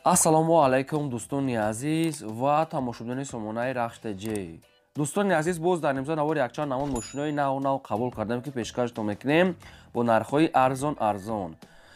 ассалому алайкум дӯстони азиз ва тамошобинони сомонаи рахшта ҷ. дӯстони азиз, боз дар нимза навори якчанд намуд мошинои наву қабул кардем ки пешкаштон мекунем бо нархҳои арзон.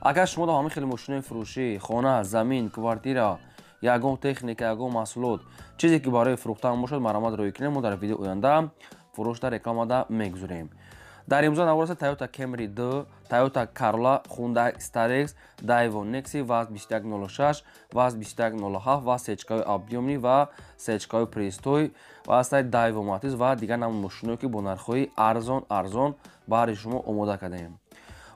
агар шумо дар ҳамин хели мошинои фурӯшӣ, хона, замин, квартира, ягон техника, ягон маҳсулот, чизе ки барои фурӯхтан бошад маромад рӯй кунем, мо дар видеои оянда фурӯшда рекламада мегузорем. дар имзо навор аст Toyota Camry 2, Toyota Corolla, Hyundai Starex, Daewoo Nexi ВАЗ 2106, ВАЗ 2107 ва сечкаи объёмӣ ва сечкаи пристой ва астаи Daewoo Matiz ва дигар намуд мошиное ки бо нархҳои арзон баҳри шумо омода кардем.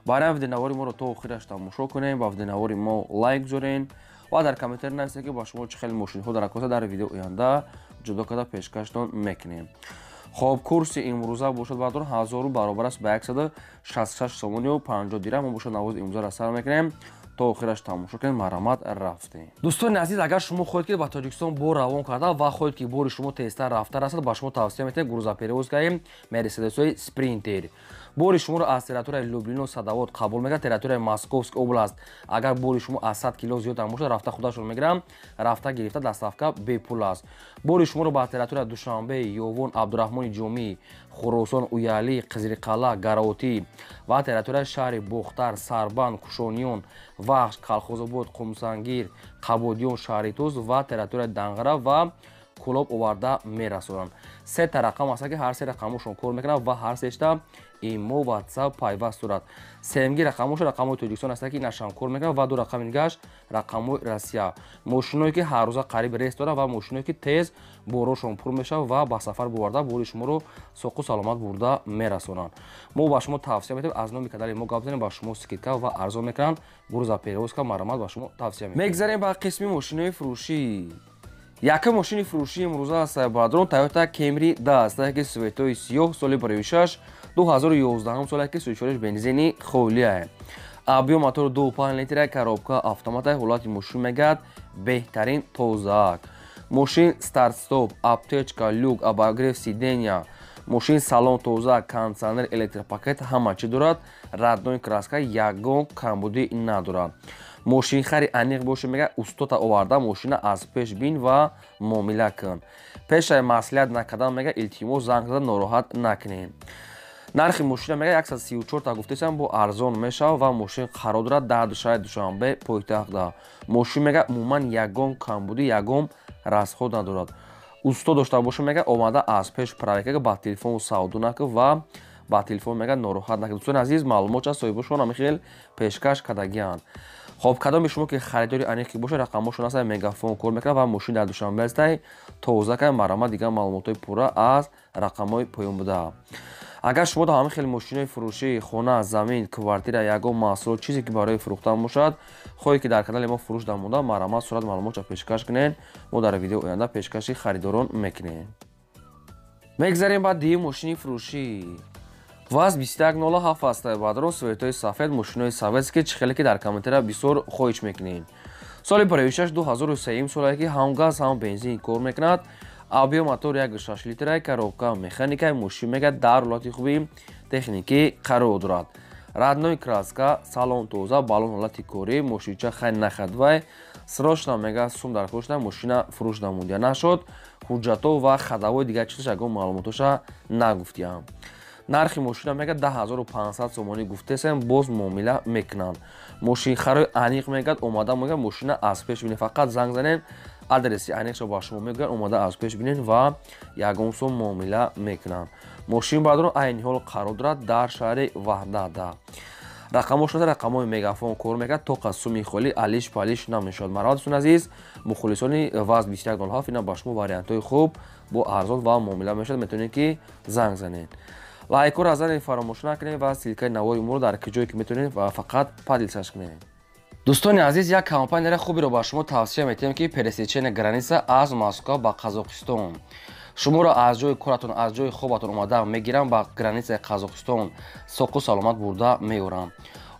барои видеонавори моро то охираш тамошо кунем, ба видеонавори мо лайк гузорен ва дар комментари нависед ки ба шумо чӣ хеле мошинҳо дар акоса дар видеои оянда ҷудо карда пешкаштон мекунем. خب کورس امروزه باشد بعدون 1000 برابر است به 166 سومانی و 50 درهم باشد. نواز امروزه را سر میکنیم تا آخرش تماشا کنیم. مرحمت رفتیم. دوستان عزیز، اگر شما خواهید که به تاجیکستان بار روان کرده و خواهید که بار شما تیزتر رفتار است، با شما توصیه میکنم گروزا پریوز کنیم مرسدس های اسپرینتر. بار شما رو از تریتوری لوبلین و صدوات قبول میکنه. تریتوری ماسکوفسک اوبلاست اگر بار شما از 100 کیلو زیادتر باشه رفته خودشون میگیرم، رفته گرفته دستافکا بی پول است. بار شما رو با تریتوری دوشنبه، یوون، عبدالرحمن جومی، خراسان، اویالی، قزلقلا، گراوتی و تریتوری شهر بختر، سربند، کوشانیون، وحش، کالخوزآباد، قمسانگیر، قبودیون، شهریتوز و تریتوری دنگره و کلاب آورده میرسونن. سه تا رقم است که هر سه رقمشون کار میکنه و هر سه تا ایمو، واتساپ، پیوست صورت. سومگی رقمش رقم تاجیکستان است که نشان کار میکنه و دو رقم دیگه‌اش رقم روسیه. ماشینایی که هر روز قریب ریس داره و ماشینایی که تیز بارشون پر میشه و با سفر برده بار شما رو سوق و سلامت برده میرسونن. ما با شما توصیه می‌کنیم از نام کانال ما گپ بزنید، با شما سکیتکا و ارزان میکنن. گروزا پیروز کا مرامت با شما توصیه می‌کنیم. میگذاریم با قسمی ماشینای فروشی. یک ماشین فروشی امروزه است برادران Toyota Camry 10 است که سویتای سیاه سال پرویشش 2011 سال که سویچارش بنزینی خولی است. ابیو موتور 2.5 لیتر коробка автомат حالت ماشین میگد بهترین توزیع. ماشین استارت استاپ، аптечка, люк, обогрев сидения, ماشین салон توزیع، кондиционер, электропакет همه چی دارد. ردنوی краска ягон камбудی ندارد. ماشین خری انیق باشه میگه استاد آورده ماشین از پیش بین و معامله کن. پیش مسئولیت نکردن میگه التماس زنگ زدن ناراحت نکنین. نرخ ماشین میگه 134 تا گفتم با ارزان میشه و ماشین قرار داره در دوشنبه پایتخت. ماشین میگه عموما یگان کمبودی یگان راسخود ندارد. استاد داشته باشه میگه اومده از پیش پرایکه با تلفن سعودو نکه و با تلفن میگه ناراحت نکنید. دوستان عزیز، معلومات از صاحبشون همیشه پیشکش کردگیان. خب کدام شما که خریداری انیقی باشه رقمشون هست مگافون کار میکنه و ماشین در دوشنبه است توزیع کنه. مرامت دیگه معلوماتای پورا از رقمای پایان بوده. اگر شما در همین خیلی ماشینای فروشی، خانه، زمین، کوارتیرا، یگان محصول چیزی که برای فروختن باشد خواهید که در کانال ما فروش دامونده مرامت صورت معلومات پیشکش کنین. ما در ویدیو آینده پیشکشی خریداران میکنیم. میگذاریم بعد دیگه ماشین فروشی ВАЗ 2107 аст. баъдро светои сафед мошинои советские чихеле ки дар комментария бисёр хоҳиш мекунед. соли паравишаш 2003 солае ки ҳам газ ҳам бензин кор мекунад. авио мотор 1.6 литраи коробка механикаи мошин мегӯяд дар ҳолати хуби техникӣ қарор дорад. раднои краска, салон тоза, балон ҳолати корӣ, мошинча хай нахадвай срочно мега сум дар хушта мошина фурӯш намундия нашуд. ҳуҷҷатҳо ва хадавои дигар чизаш ягон маълумотоша нагуфтиам. нархи мошина мегӯяд 10500 сомонӣ гуфтесем боз муомила мекунанд. мошинхарои аниқ мегӯяд омада мегӯяд мошина аз пеш бинед. фақат занг занед адреси аниқша ба шумо мегӯяд омада аз пеш бинед ва ягон сом муомила мекунанд. мошин баъдро айни ҳол қарор дорад дар шаҳри ваҳдада. рақамошон рақамои мегафон кор мекунад. то қасуми холӣ алиш палиш намешавад. марҳамат дӯстон азиз, мухлисони ВАЗ 2107 ина ба шумо вариантҳои хуб бо арзон ва муомила мешавад. метавонед ки занг занед. лайкор аз зани фаромӯш накунед ва силкаи навори моро дар ҷое ки метавонед ва фақат падилсаш кунед. дӯстони азиз, як компанияи хубиро ба шумо тавсия метиҳем ки пересечения граница аз Москва ба Қазоқистон. шуморо аз ҷои коратон, аз ҷои хобатон омада мегирам ба границаи Қазоқистон соқу саломат бурда меорам.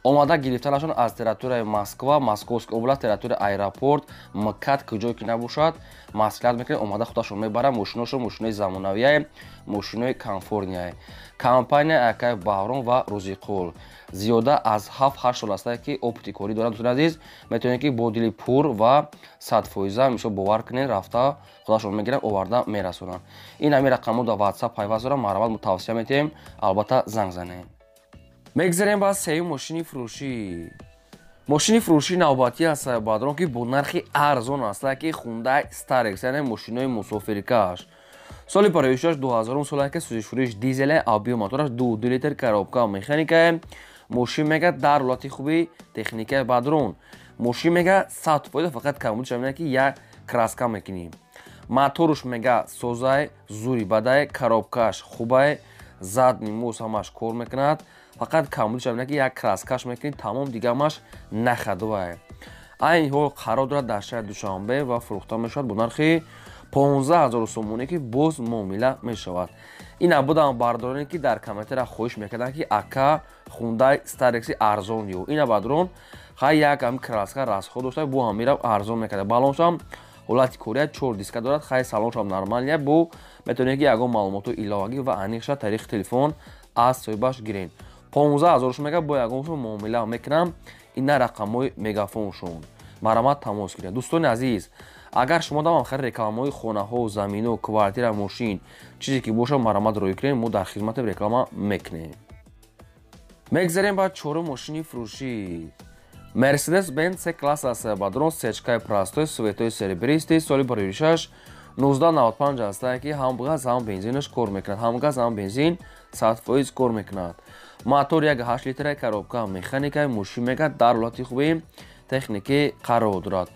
омада гирифтанашон аз территорияи Москва, Московская област, территорияи аэропорт, МКАД куҷое ки набошад маслиҳат мекунем, омада худашон мебаранд. Мошиношон мошинои замонавие, мошинои комфортние. Компания Акай Баҳром ва Рӯзиқул зиёда аз 7-8 сол астае ки опити корӣ дорад. Дӯстони азиз, метавонед ки бо дили пур ва 100% мисол бовар кунед, рафта худашон мегиранд, оварда мерасонанд. Ин ҳамин рақамҳо дар WhatsApp пайваст доранд. Марҳамат, мутавассия метавем, албатта занг занед. мегзарем ба сеюм мошини фурӯшӣ. мошини фурӯшии навбатӣ аз Саидбадрон ки бо нархи арзон аст ки Hyundai Starex, яъне мошинои мусофиркаш. соли парваришаш 2000 солае ки сӯзишфурӯш дизеле, объем мотораш 2 литр, коробка механикае. мошин мега дар ҳолати хуби техникаи Бадрон. мошин мега 100% фақат камбудиш ҳамин ки як краска мекунем. моторуш мега созае, зури бадае, коробкаш хубае, задни мӯз ҳамаш кор мекунад. фақат камбудиш ҳамин ки як краскаш мекунем, тамом дигараш нахадвае. айни ҳол қарор дорад дар шаҳри Душанбе ва фурӯхта мешавад бо нархи 15000 сомоне ки боз муомила мешавад. ина будам бардороне ки дар комментара хоҳиш мекарданд ки ака Hyundai Starex арзон ё. ина Бадрон хай як ҳам краска расход дошта бо ҳамира арзон мекарда. балоншам ҳолати кория 4 диска дорад. хай салоншам нормалия бо метавонед ки ягон маълумоту иловагӣ ва аниқша тариқи телефон аз соҳибаш гирен. 15000 мега бо ягоншон муомила мекунам. ина рақамҳои мегафоншон. марҳамат, тамос гиред. дӯстони азиз, агар шумо дам хариди рекламаҳои хонаҳо, замину, квартира, мошин чизе ки боша, марҳамат роӣ кунед, мо дар хизмати реклама мекунем. мегзарем ба чорум мошини фурӯшӣ. Mercedes-Benz C-класс аст Бадрон, сечкаи простой, светои серебристи, соли парваришаш 1995 аст ки ҳам газ ҳам бензинаш кор мекунад. ҳам газ ҳам бензин 100% кор мекунад. мотор 1.8 литр, коробка механикаи. мошин мега дар ҳолати хуби техникӣ қарор дорад.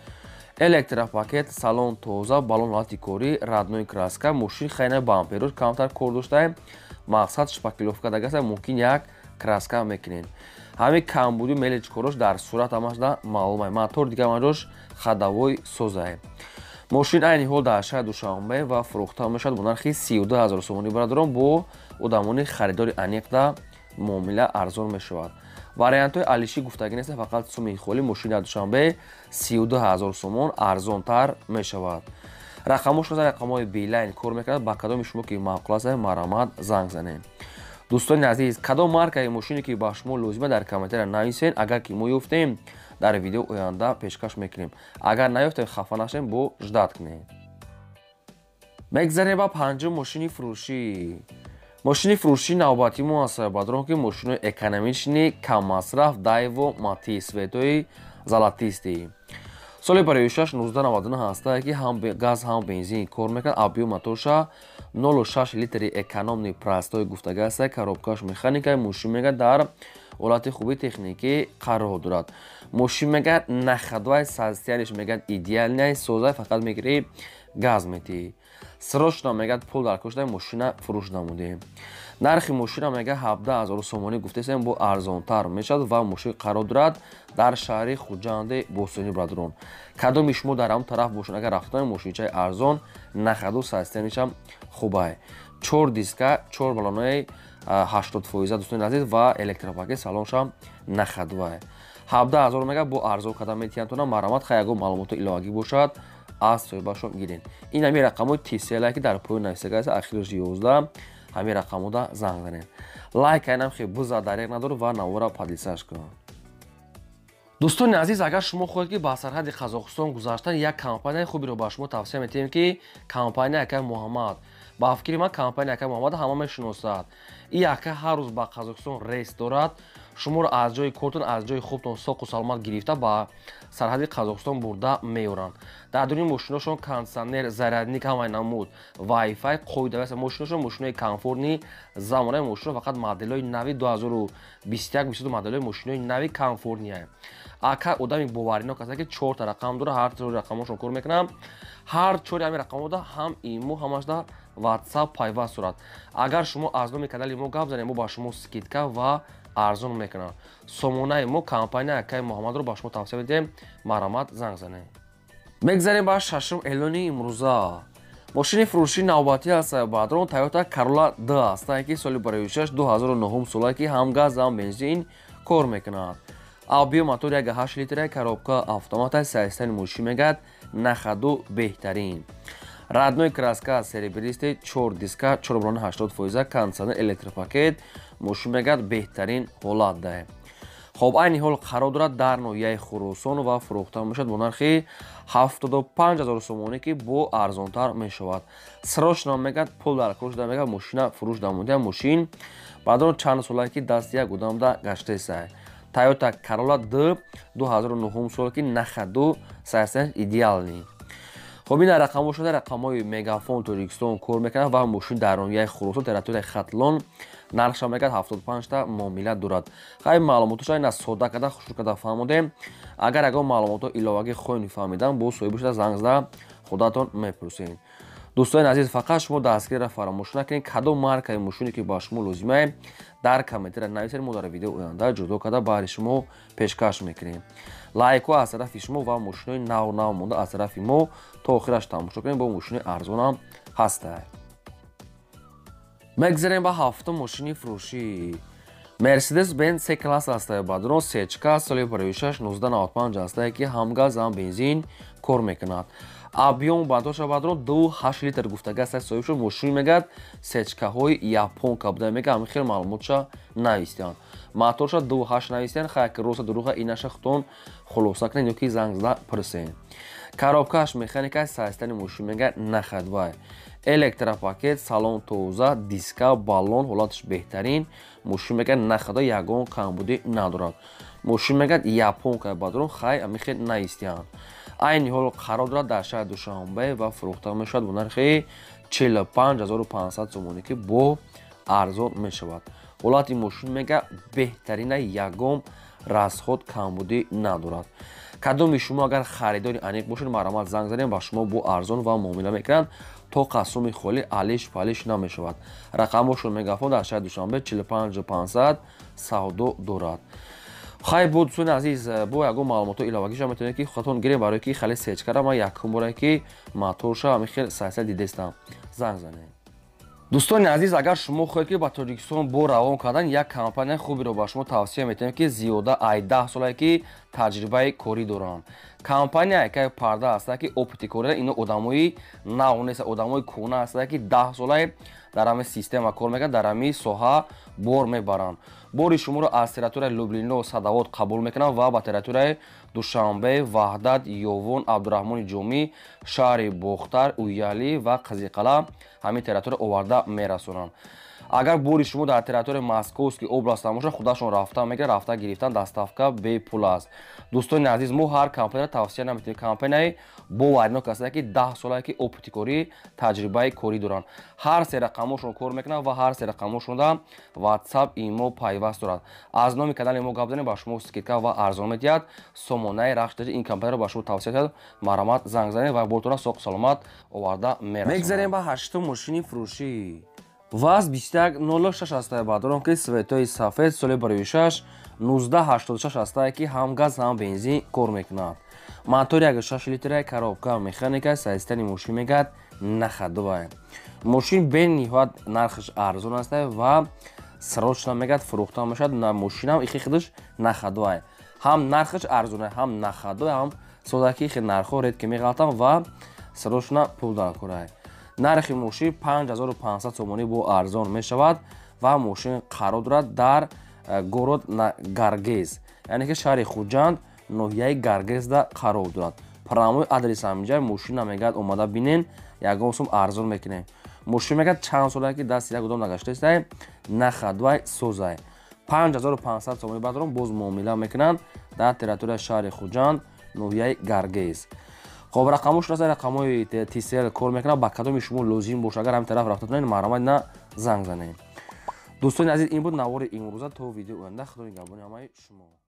электропакет, салон тоза, балон ҳолати корӣ, раднои краска. мошин хайна бамперош камтар кор доштае. мақсад шпаклёвка дагаста, мумкин як краска мекунед. ҳамин камбуди меличкорош дар сурат ҳамашда маълумае. мотор дигар маҷош хадавои созае. мошин айни ҳол дар шаҳри Душанбе ва фурӯхта мешавад бо нархи 32000 сомонӣ. бародарон, бо одамони харидори аниқда муомила арзон мешавад. вариантҳои алиши гуфтагӣ нест, фақат суми холӣ мошини дар Душанбе 32000 сомон арзонтар мешавад. рақамош назар рақамҳои билайн кор мекунад. ба кадоми шумо ки маъқул аст, марҳамат, занг занед. дӯстони азиз, кадом маркаи мошине ки ба шумо лозима дар комментария нависен. агар ки мо ёфтем, дар видео оянда пешкаш мекунем. агар наёфтем, хафа нашем, бо ждат кунед. мегзарем ба панҷум мошини фурӯшӣ. мошини фурӯшии навбатии мо аст Бадрон ки мошинои экономични каммасраф Daewoo Matiz светои золотистӣ. соли парваришаш 1999 аст ки ҳам газ ҳам бензин кор мекунад. объем мотораша 0.6 литри экономни простой гуфтага аст. коробкаш механикаи. мошин мега дар ҳолати хуби техникӣ қарор дорад. мошин мега нахадвай состояниш мегад идеалне, созай, фақат мегири газ метии. срочно мегад пул дар кошта мошина фурӯш намудем. нархи мошина мега 17000 сомонӣ гуфтесем, бо арзонтар мешавад ва мошин қарор дорад дар шаҳри Хуҷанди Бостонӣ. брадорон, кадоми шумо дар ҳам тараф бошед, агар рафтан мошинчаи арзон нахаду состоянишам хубае. 4 диска, 4 балонои 80% дӯстони азиз ва электропакет салоншам нахадвае. 17000 мега бо арзон кадан метиянтонам. марҳамат, хай ягон маълумоту иловагӣ бошад, аз соҳибашон гирен. ин ҳамин рақамҳои тисела ки дар поён нависага аст, ахираш 11. ҳамин рақамҳода занг занед. лайк айнам хе буза дареқ надор ва навора падлисаш кун. дӯстони азиз, агар шумо хоҳед ки ба сарҳади Қазоқистон гузаштан як компанияи хубиро ба шумо тавсия метавем ки компанияи Акай Муҳаммад. ба фикри ман компанияи Акай Муҳаммад ҳама мешиносад. ин Акай ҳар рӯз ба Қазоқистон рейс дорад. шуморо аз ҷои кортон, аз ҷои хубтон соқу саломат гирифта ба сарҳади Қазоқистон бурда меоранд. дар дурини мошиношон кондитсионер, зарядник ҳамаи намуд, вайфай қоида аст. мошиношон мошинои комфортни замонаи мошино, фақат моделҳои нави 2021-22 моделҳои мошинои нави комфортнияе. Акай одами боваринок аст ки 4 рақам дора, ҳар 4 рақамошон кор мекунам. ҳар 4 ҳамин рақамода ҳам имо ҳамашда WhatsApp пайваст дорад. агар шумо аз номи канали мо гап занед, мо ба шумо скидка ва арзон мекунам. сомонаи мо компанияи Акай Муҳаммадро ба шумо тавсия медиҳем. марҳамат, занг занед. мегзарем ба шашум эълони имрӯза. мошини фурӯшии навбатӣ аст Бадрон, Toyota Corolla D аст ки соли 2009 солае ки ҳам газ ҳам бензин кор мекунад. Авбио мотор 1.8 литра коробка автомата сайстани мошин мегад нахаду беҳтарин. Радной краска серебристи 4 диска 4.80% кондитсионер электропакет мошин мегад беҳтарин ҳолат даҳед. خب این حال قرار دارد در ناحیه خراسان و فروخته میشد با نرخ 75000 سومانی که با ارزان تر میشود. سراش نام میگد پول در کروش در میگد ماشین فروش دامونده ماشین بعد چند ساله که دست یک گودام دا گشته است. تویوتا کرولا 2009 سال که نخدو سرسنج ایدئال نی. خب این رقم شده رقمای مگافون توریکستون کار میکنه و ماشین در ناحیه خراسان تراتور خطلان нархш мегад 75 та муомила дорад. Хай маълумоташ ина сода када хушур када фаҳмудем. Агар ягон маълумото иловагӣ хоҳем фаҳмидан бо соҳиби шуда занг зада худатон мепурсед. дӯстони азиз, фақат шумо дастгирро фаромӯш накунед. Кадом маркаи мошине ки ба шумо лозимае дар комментария нависед. мо дар видеои оянда ҷудо када баҳри шумо пешкаш мекунем. лайкҳо аз тарафи шумо ва мошинои нав монда аз тарафи мо то охираш тамошо кунем. бо мошини арзонам ҳастад. мегзарем ба ҳафтум мошини фурӯшӣ. Mercedes-Benz C-класс ҳастае бадрон сечка соли 1995 ҳастае ки ҳам газ ҳам бензин кор мекунад. Объём бадоша бадрон 2.8 литр гуфтага ҳастае соҳиб шуд. мошин мегад сечкаҳои японка буда мега ҳамин хел маълумотша навистиянд. моторша 2.8 навистиянд. хайки роста дуруға инаша хутон хулоса кунед ёки занг зада пурсед. коробкааш механикаи сайстани мошин мега нахадвай. электропакет, салон тоза, диска, баллон ҳолаташ беҳтарин. мошин мегад нахада ягон камбудӣ надорад. мошин мегад японка бадрон хай амихел наистиянд. айни ҳол қарор дорад дар шаҳри душанбе ва фурӯхта мешавад бо нархи 45500 сомонӣ ки бо арзон мешавад. ҳолати мошин мега беҳтарина ягон расход камбудӣ надорад. кадоми шумо агар харидори аниқ бошед маромат занг занем ба шумо бо арзон ва муомила мекунанд то қасуми холӣ алиш палиш намешавад. рақамошон мегафон дар шаҳри душанбе 45500 савдо дорад. хай бо дӯстони азиз, бо ягон маълумото иловагиша метавонед ки худатон гирем барои ки хеле сечкара ма якум боре ки моторша ҳамин хел сайса дидестам занг занем. дӯстони азиз, агар шумо хоҳед ки ба тоҷикистон бо равон кардан як компания хубиро ба шумо тавсия метавонем ки зиёда ай 10 солае ки таҷрибаи корӣ доранд. компания ки парда ҳастае ки опити кори ино одамои нав нест, одамои кӯна ҳастае ки 10 солае дар ҳамин система кор мекунанд, дар ҳамин соҳа бор мебаранд. бори шуморо аз территорияи Люблино, Садовод қабул мекунанд ва ба территорияи Душанбе, Ваҳдат, Ёвон, Абдураҳмони Ҷомӣ, шаҳри Бохтар, Уялӣ ва Қазиқала ҳамин территория оварда мерасонанд. агар бори шумо дар территорияи Московский област бошад худашон рафта мегирад, рафта гирифтан доставка бепул аст. дӯстони азиз, мо ҳар компания тавсия наметавонем. компанияи боварнок ҳастае ки 10 солае ки опити корӣ таҷрибаи корӣ доранд. ҳар се рақамошон кор мекунанд ва ҳар се рақамошонда WhatsApp, имо пайваст дорад. аз номи канали мо гап занем ба шумо скидка ва арзон медиҳад. сомонаи рахш ин компанияро ба шумо тавсия кард. маромат занг занед ва бортона соқ саломат оварда мерасонад. мегзарем ба ҳаштум мошини фурӯшӣ. ВАЗ 2106 ҳастае бадрон ки светои сафед соли 2006 1986 ҳастае ки ҳам газ ҳам бензин кор мекунад. мотори 1.6 литраи коробка механика сайстани мошин мегад нахадвай. мошин бениҳоят нархаш арзон ҳастае ва срочно мегад фурӯхта мешавад. мошинам ихи худаш нахадвай. ҳам нархаш арзонае, ҳам нахадвай, ҳам содаки ихи нархҳо редки меғалтам ва срочно пул дар корай. нархи мошин 5500 сомонӣ бо арзон мешавад ва мошин қарор дорад дар город Гаргез, яъне ки шаҳри Хуҷанд ноҳияи Гаргезда қарор дорад. прамои адрес ҳаминҷа мошина мегад омада бинен, ягон сум арзон мекунем. мошин мегад чанд солае ки дасти як гудом нагаштаистае нахадвай созай. 5500 сомонӣ бадрон боз муомила мекунанд дар территорияи шаҳри Хуҷанд ноҳияи Гаргез. خب رقمش را رقمای TCL کار میکنه. با کدوم شما لازم باشه اگر همین طرف رفتید مرامت نه زنگ زنید. دوستان عزیز این بود نوار امروزه. تا ویدیو آینده خدا نگهدار همه شما.